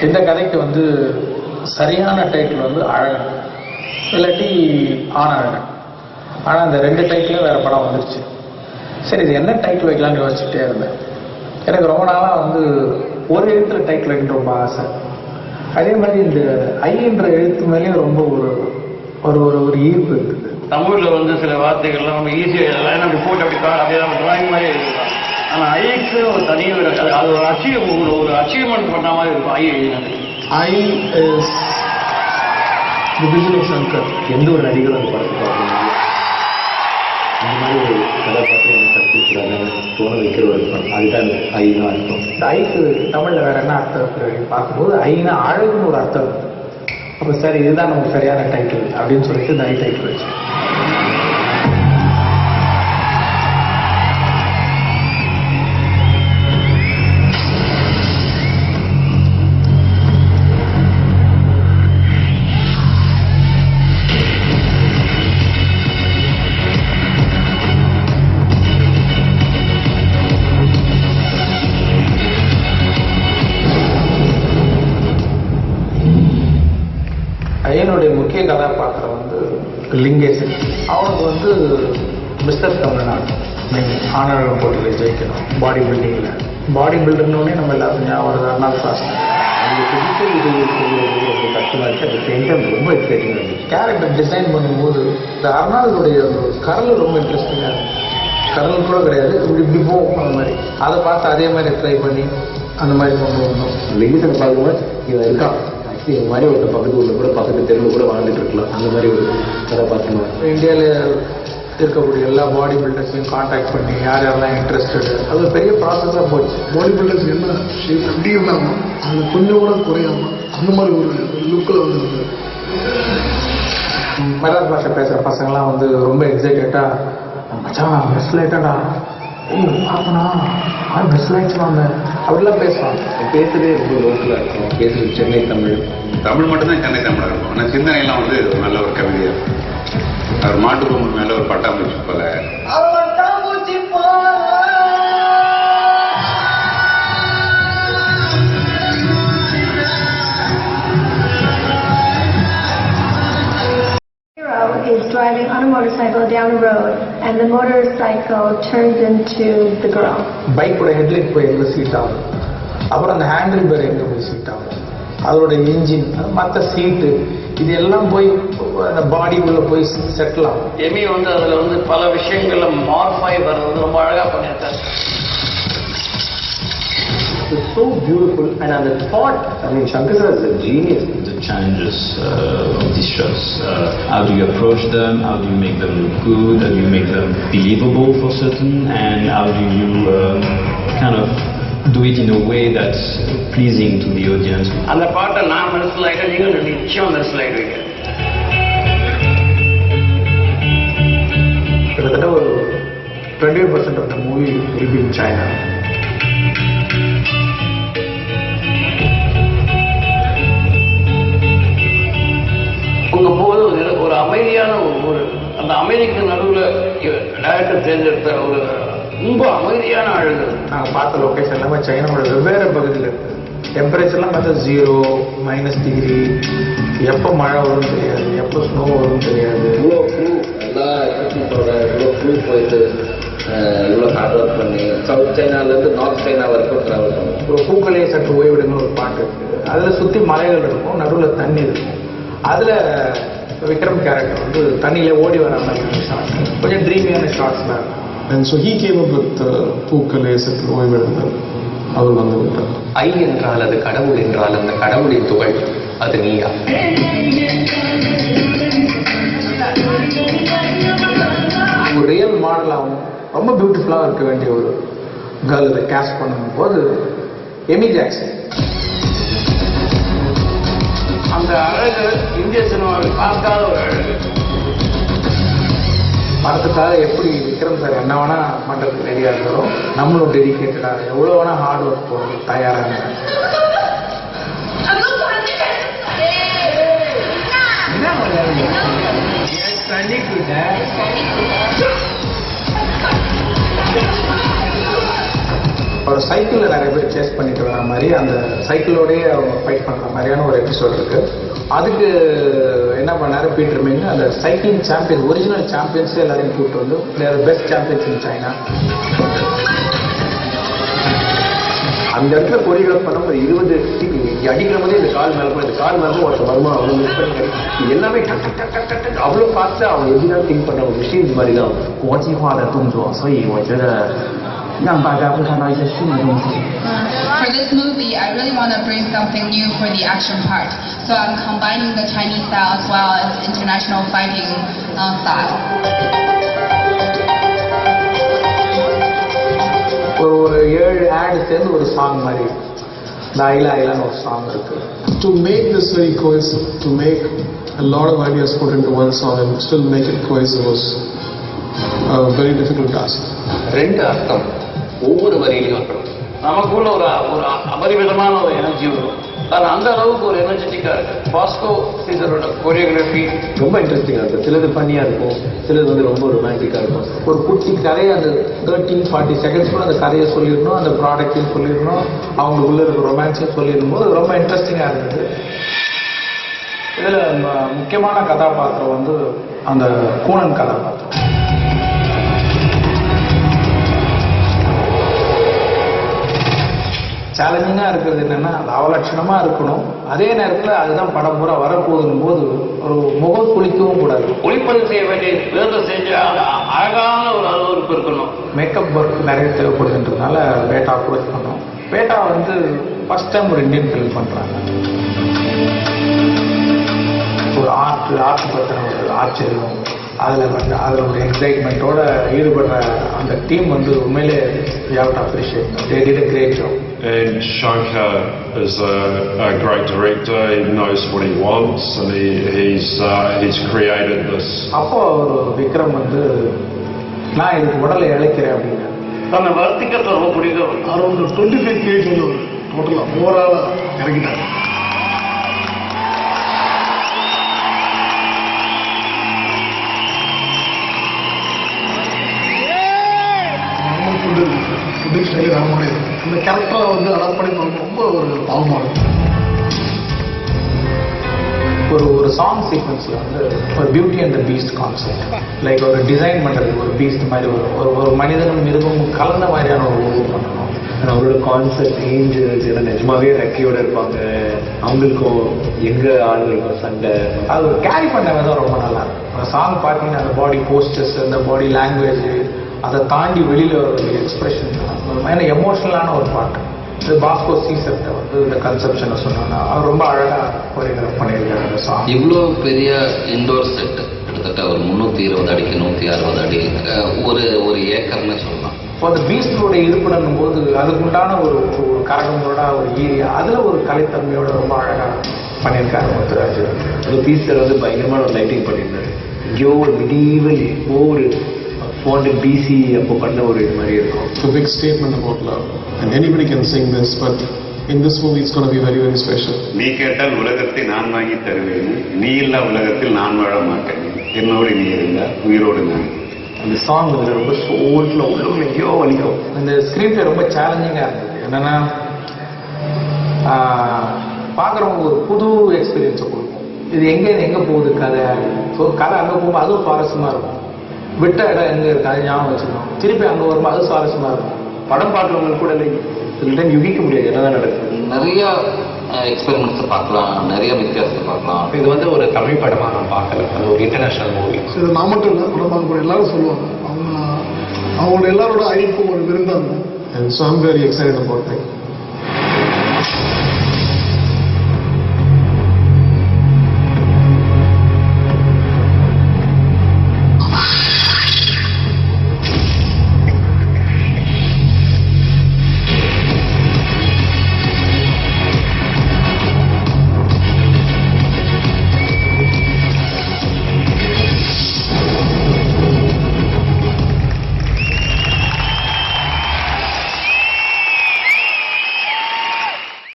இந்த கதைக்கு வந்து சரியான டைட்டில் வந்து அழகன், இல்லாட்டி ஆனழகன். ஆனால் அந்த 2 டைட்டிலும் வேறு படம் வந்துருச்சு. சரி, இது என்ன டைட்டில் வைக்கலாம்னு யோசிச்சுட்டே இருந்தேன். எனக்கு ரொம்ப நாளாக வந்து ஒரு எழுத்தில் டைட்டில் வைக்கணும் ரொம்ப ஆசை. அதே மாதிரி இந்த ஐன்ற எழுத்து மேலேயும் ரொம்ப ஒரு ஒரு ஒரு ஒரு ஈர்ப்பு இருக்குது. தமிழில் வந்து சில வார்த்தைகள்லாம் நம்ம ஈஸியாக அப்படி போட்டு அப்படியே நம்ம டிராயிங் மாதிரி எழுதலாம். ஆனால் ஐக்கு ஒரு தனி அது ஒரு அச்சீவ்மெண்ட் பண்ண மாதிரி இருக்கும். ஐ எழுதினது I is the vision of Shankar. எந்த ஒரு நடிகரும் அந்த படத்தை பார்க்கணும், இந்த மாதிரி ஒரு கதாபாத்திரம் எனக்கு கற்பிக்கிறாங்க தோண வைக்கிற ஒரு படம். அதுதான் ஐனா அர்த்தம். இந்த ஐக்கு தமிழில் வேறு என்ன அர்த்தம் இருக்குது பார்க்கும்போது ஐனா அழகுன்னு ஒரு அர்த்தம் இருக்குது. அப்போ சரி, இதுதான் நமக்கு சரியான டைட்டில் அப்படின்னு சொல்லிட்டு இந்த ஐ டைட்டில் வச்சு. ஐயனுடைய முக்கிய கதாபாத்திரம் வந்து லிங்கேசன். அவனுக்கு வந்து மிஸ்டர் தமிழ்நாடு ஆனழகன் போட்டியில் ஜெயிக்கணும் பாடி பில்டிங்கில். பாடி பில்டர்னோடனே நம்ம எல்லாருக்கும் ஞாபகம் வருது அர்னால்ட் ஷ்வார்ஸ்நெகர். அந்த பிடிச்ச இது ரொம்ப கஷ்டமாக இருக்குது. அந்த சேம் டைம் ரொம்ப எக்ஸைட்டிங்காக இருந்துச்சு. கேரக்டர் டிசைன் பண்ணும்போது இந்த அர்னால்டுடைய கரல் ரொம்ப இன்ட்ரெஸ்டிங்காக இருந்துச்சு. கரல் கூட கிடையாது, இப்படி போகும் அந்த மாதிரி. அதை பார்த்து அதே மாதிரி ட்ரை பண்ணி அந்த மாதிரி கொண்டு வரணும். லிங்கேசனை பார்க்கும்போது இவன் இருக்கான் இது மாதிரி ஒரு பக்கத்து ஊரில் கூட பக்கத்து தெருவில் கூட வாழ்ந்துட்டு இருக்கலாம். அந்த மாதிரி ஒரு கதாபாத்திரம். இந்தியாவில் இருக்கக்கூடிய எல்லா பாடி பில்டர்ஸையும் காண்டாக்ட் பண்ணி யார் யாரெல்லாம் இன்ட்ரெஸ்டடு, அது ஒரு பெரிய ப்ராசஸாக போச்சு. பாடி பில்டர்ஸ் என்ன ஷேப் எப்படி இருந்தாமல் அதில் கொஞ்சம் கூட குறையாமல் அந்த மாதிரி ஒரு லுக்கில் வந்து மலையாள பாஷை பேசுகிற பசங்களாம் வந்து ரொம்ப எக்ஸைட்டடாக மச்சான் பெஸ்ட் லைட்டடா பார்ப்பனா பெஸ்ட் லைட்ஸ்லாம் அப்படிலாம் பேசுவாங்க. பேசுறதே ரொம்ப லோக்கலாக இருக்கும். பேசுறது சென்னை தமிழ் மட்டும்தான் சென்னை தமிழாக இருக்கும். ஆனால் சிந்தனைலாம் வந்து ஒரு நல்ல ஒரு கவிதையாக இருக்கும். அவர் மாட்டுப்பொம்மை மேலே ஒரு பட்டாம்பூச்சி போல is driving on a motorcycle down the road and the motorcycle turns into the girl. பைக்கோட ஹெட்லைட் போய் எங்கே சீட் ஆகும், அப்புறம் அந்த ஹேண்டில் பேர் எங்கே போய் சீட் ஆகும், அதோட இன்ஜின், மற்ற சீட்டு, இது எல்லாம் போய் அந்த பாடி உள்ள போய் செட்டில் ஆகும். எமி வந்து அதில் வந்து பல விஷயங்கள்ல மார்ஃபாய் வர்றது ரொம்ப அழகாக பண்ணியிருக்காரு. It's so beautiful, and on the thought, I mean, Shankar sir is a genius. The challenges of these shots. How do you approach them? How do you make them look good? How do you make them believable for certain? And how do you kind of do it in a way that's pleasing to the audience? அந்த பாட்டை நான் மெர்சல் ஆகிட்டேன், நீங்கள் நிச்சயம் மெர்சல் ஆகிடுவீங்க. கிட்டத்தட்ட ஒரு 20% of the movie will be in China. உங்க போது ஒரு அமைதியான ஒரு அந்த அமைதிக்கு நடுவில் டைரக்டர் தேர்ந்தெடுத்த ஒரு ரொம்ப அமைதியான அழகு. நாங்கள் பார்த்த லொக்கேஷன் எல்லாமே சைனாவோட வெவ்வேறு பகுதியில் இருக்குது. டெம்பரேச்சர்லாம் பார்த்தா 0, -டிகிரி, எப்போ மழை வரும்னு தெரியாது, எப்போ ஸ்னோ வரும்னு தெரியாது. இவ்வளோ க்ரூ எல்லா எக்யூப்மெண்ட்டோட இவ்வளோ க்ரூ போயிட்டு இவ்வளோ ஹார்ட் ஒர்க் பண்ணி சவுத் சைனாலேருந்து நார்த் சைனா வரைக்கும் ட்ராவல் பண்ணுவோம். ஒரு பூக்களையே சற்று ஓய்விடுங்க ஒரு பாட்டு இருக்குது. அதில் சுற்றி மலைகள் இருக்கும், நடுவில் தண்ணி இருக்கும். அதில் விக்ரம் கேரக்டர் வந்து தண்ணியில ஓடி வர மாதிரி ஷார்ட்ஸ், கொஞ்சம் ட்ரீமியான ஷார்ட்ஸ்லாம் இருக்கும். And so he came up with பூக்களே சற்று ஓய்வெடுங்கள். அவர் வந்து விட்டார். ஐ என்றால் அது கடவுள் என்றால் அந்த கடவுளின் துகள் அது நீயா? ஒரு ரியல் மாடலாகவும் ரொம்ப பியூட்டிஃபுல்லாக இருக்க வேண்டிய ஒரு கேர்ள் இதை கேஸ்ட் பண்ணும்போது எமி ஜாக்சன். அந்த அழகு இந்திய சினிமாவில் பார்க்காத ஒரு அழகு. படத்துக்காக எப்படி விக்ரம் சார் என்ன வேணா பண்ணுறதுக்கு ரெடியாக இருக்கிறோம், நம்மளும் டெடிக்கேட்டடாக எவ்வளோ வேணா ஹார்ட் ஒர்க் போகிறது தயாராக. ஒரு சைக்கிளில் நிறைய பேர் சேஸ் பண்ணிட்டு வர மாதிரி அந்த சைக்கிளோடய அவங்க ஃபைட் பண்ணுற மாதிரியான ஒரு எபிசோட் இருக்குது. அதுக்கு என்ன பண்ணார் பீட்டர் மிங், அந்த சைக்கிளிங் சாம்பியன் ஒரிஜினல் சாம்பியன்ஸே எல்லாரையும் கூப்பிட்டு வந்து பெஸ்ட் சாம்பியன்ஸ் இன் சைனா. அந்த இடத்துல கொரியோகிராஃப் பண்ண ஒரு 20 இங்கே அடிக்கிற போதே இந்த கால் மேலே போய் இந்த கால் மேலே ஒருத்தர் வருமா அவ்வளோ மிஸ் பண்ணி எல்லாமே டக் டக் டக் டக் டக் டக் அவ்வளோ ஃபாஸ்ட்டாக அவங்க எப்படிதான் திங்க் பண்ண ஒரு மிஷின்ஸ் மாதிரி தான் 国际化的动作，所以我觉得让大家会看到一些新的东西。For this movie, I really want to bring something new for the action part. So I'm combining the Chinese style as well as international fighting style. ஒரு 7 ஆட் சேர்ந்து ஒரு சாங் மாதிரி இந்த ஐலா ஐலான்னு ஒரு சாங் இருக்கு. To make this very cohesive, to make a lot of ideas put into one song and still make it cohesive was a very difficult task. 2 அர்த்தம் ஒவ்வொரு வரியிலையும் இருக்கணும். நமக்குள்ள ஒரு அபரிமிதமான ஒரு எனர்ஜி வரும். ஆனால் அந்த அளவுக்கு ஒரு எனர்ஜெட்டிக்காக இருக்குது. பாஸ்கோ சீசரோட கொரியோகிராஃபி ரொம்ப இன்ட்ரெஸ்டிங்காக இருக்கும். சிலது ஃபன்னியாக இருக்கும், சிலது வந்து ரொம்ப ரொமான்டிக்காக இருக்கும். ஒரு குட்டி கதையை அந்த 13-40 செகண்ட்ஸ் கூட அந்த கதையை சொல்லிடணும், அந்த ப்ராடக்டையும் சொல்லிடணும், அவங்களுக்குள்ள இருக்க ரொமான்ஸையும் சொல்லிடும் போது ரொம்ப இன்ட்ரெஸ்டிங்காக இருந்தது. இதில் முக்கியமான கதாபாத்திரம் வந்து அந்த கூனன் கதாபாத்திரம். சேலஞ்சிங்காக இருக்கிறது என்னென்னா அது அவலட்சணமாக இருக்கணும், அதே நேரத்தில் அதுதான் படம் பூரா வரப்போகுதுன்னு போது ஒரு முகம் குளிக்கவும் கூடாது. ஒளிப்பதிவு செய்ய வேண்டிய விதத்தை செஞ்சு அழகான ஒரு அலுவலகம் இருக்கணும். மேக்கப் ஒர்க் நிறைய தேவைப்படுதுன்றதுனால பேட்டா அப்ரோச் பண்ணோம். பேட்டா வந்து ஃபஸ்ட் டைம் ஒரு இந்தியன் ஃபிலிம் பண்ணுறாங்க. ஒரு ஆர்ட் பற்றின ஒரு ஆச்சரியம், அதில் ஒரு எக்ஸைட்மெண்ட்டோட ஈடுபடுற அந்த டீம் வந்து உண்மையிலே we have to appreciate them. They did a great job. And Shankar is a great director. He knows what he wants, and he's created this. அப்போ விக்ரம் வந்து நான் இதுக்கு உடலை இழைக்கிறேன் அப்படின்னு தன்னை வர்த்திக்கிறது ரொம்ப பிடிக்கும். அரௌண்ட் 25 kg வந்து ஒரு டோட்டலாக ஓவராலாக இறங்கிட்டாங்க. ஃபுட்டிங் ஸ்டைல் ஆகமான இருக்கும். இந்த கேரக்டரை வந்து அடாப்ட் பண்ணி ரொம்ப ஒரு பாவமாக இருக்கும். ஒரு சாங் சீக்வன்ஸில் வந்து ஒரு beauty and the Beast concept, like ஒரு டிசைன் பண்ணுறது, ஒரு பீஸ்ட் மாதிரி ஒரு மனிதனும் மிருகமும் கலந்த மாதிரியான ஒரு உருவம் பண்ணணும். அவரோட கான்செப்ட் ஏஞ்சல்ஸ் எல்லாம் நிஜமாவே ரெக்கையோட இருப்பாங்க, அவங்களுக்கும் எங்கள் ஆளுங்களுக்கும் சண்டை, அது ஒரு கேரி பண்ண விதம் ரொம்ப நல்லா இருக்கும். அந்த சாங் பார்த்தீங்கன்னா அந்த பாடி போஸ்டர்ஸ், அந்த பாடி லாங்குவேஜ், அதை தாண்டி வெளியில் ஒரு எக்ஸ்பிரஷன், ஏன்னா எமோஷ்னலான ஒரு பாட்டு. இது பாஸ்கோ சீசர்கிட்ட வந்து இந்த கன்செப்ஷனை சொன்னோன்னா அவர் ரொம்ப அழகாக கொரியோகிராஃப் பண்ணியிருக்காரு அந்த சாங். இவ்வளோ பெரிய இண்டோர் செட் கிட்டத்தட்ட ஒரு 320 அடிக்கு 160 அடி, ஒரு ஏக்கர்னு சொல்லலாம். இப்போ அந்த பீஸ்டோட இருப்பிடங்கும் போது அதுக்குண்டான ஒரு கரகங்களோட ஒரு ஏரியா, அதில் ஒரு கலைத்தன்மையோட ரொம்ப அழகாக பண்ணியிருக்காரு முத்துராஜ். அந்த பீஸில் வந்து பயங்கரமான ஒரு லைட்டிங் பண்ணியிருந்தாரு. இங்கேயோ ஒரு மிடீவல் ஒரு 400 BC அப்போ பண்ண ஒரு இது மாதிரி இருக்கும். It's a big statement about love and anybody can sing this, but in this movie it's going to be very very special. நீ கேட்டால் உலகத்தை நான் வாங்கி தருவேன், நீ இல்லா உலகத்தில் நான் வாழ மாட்டேன், என்னோடு நீ இருந்தா உயிரோடு நான். அந்த சாங் வந்து ரொம்ப சோல்ஃபுல்லாக உள்ள எங்கேயோ வலிக்கும். இந்த ஸ்க்ரீன் ரொம்ப சேலஞ்சிங்காக இருந்தது. என்னென்னா பார்க்குறவங்க ஒரு புது எக்ஸ்பீரியன்ஸை கொடுக்கும். இது எங்கே போகுது கதை, ஸோ கதை அங்கே போகும்போது அதுவும் சுவாரஸ்யமாக இருக்கும். விட்ட இடம் எங்கே இருக்குது அது ஞாபகம் வச்சுக்கணும், திருப்பி அங்கே வரும்போது அது சுவாரஸ்யமாக இருக்கும். படம் பார்க்குறவங்களுக்கு கூட இல்லை சில டைம் யூகிக்க முடியாது என்னதான் நடக்குது. நிறைய எக்ஸ்பெரிமெண்ட்ஸை பார்க்கலாம், நிறைய வித்தியாசத்தை பார்க்கலாம். இது வந்து ஒரு தமிழ் படமாக நான் பார்க்கல, அது ஒரு இன்டர்நேஷ்னல் மூவி. இது நான் மட்டும் இல்லை, படம் பார்க்க போகிற எல்லாரும் சொல்லுவாங்க அவங்களோட எல்லாரோட ஐக்கும் ஒரு விருந்தாங்க. And so I'm very excited about it.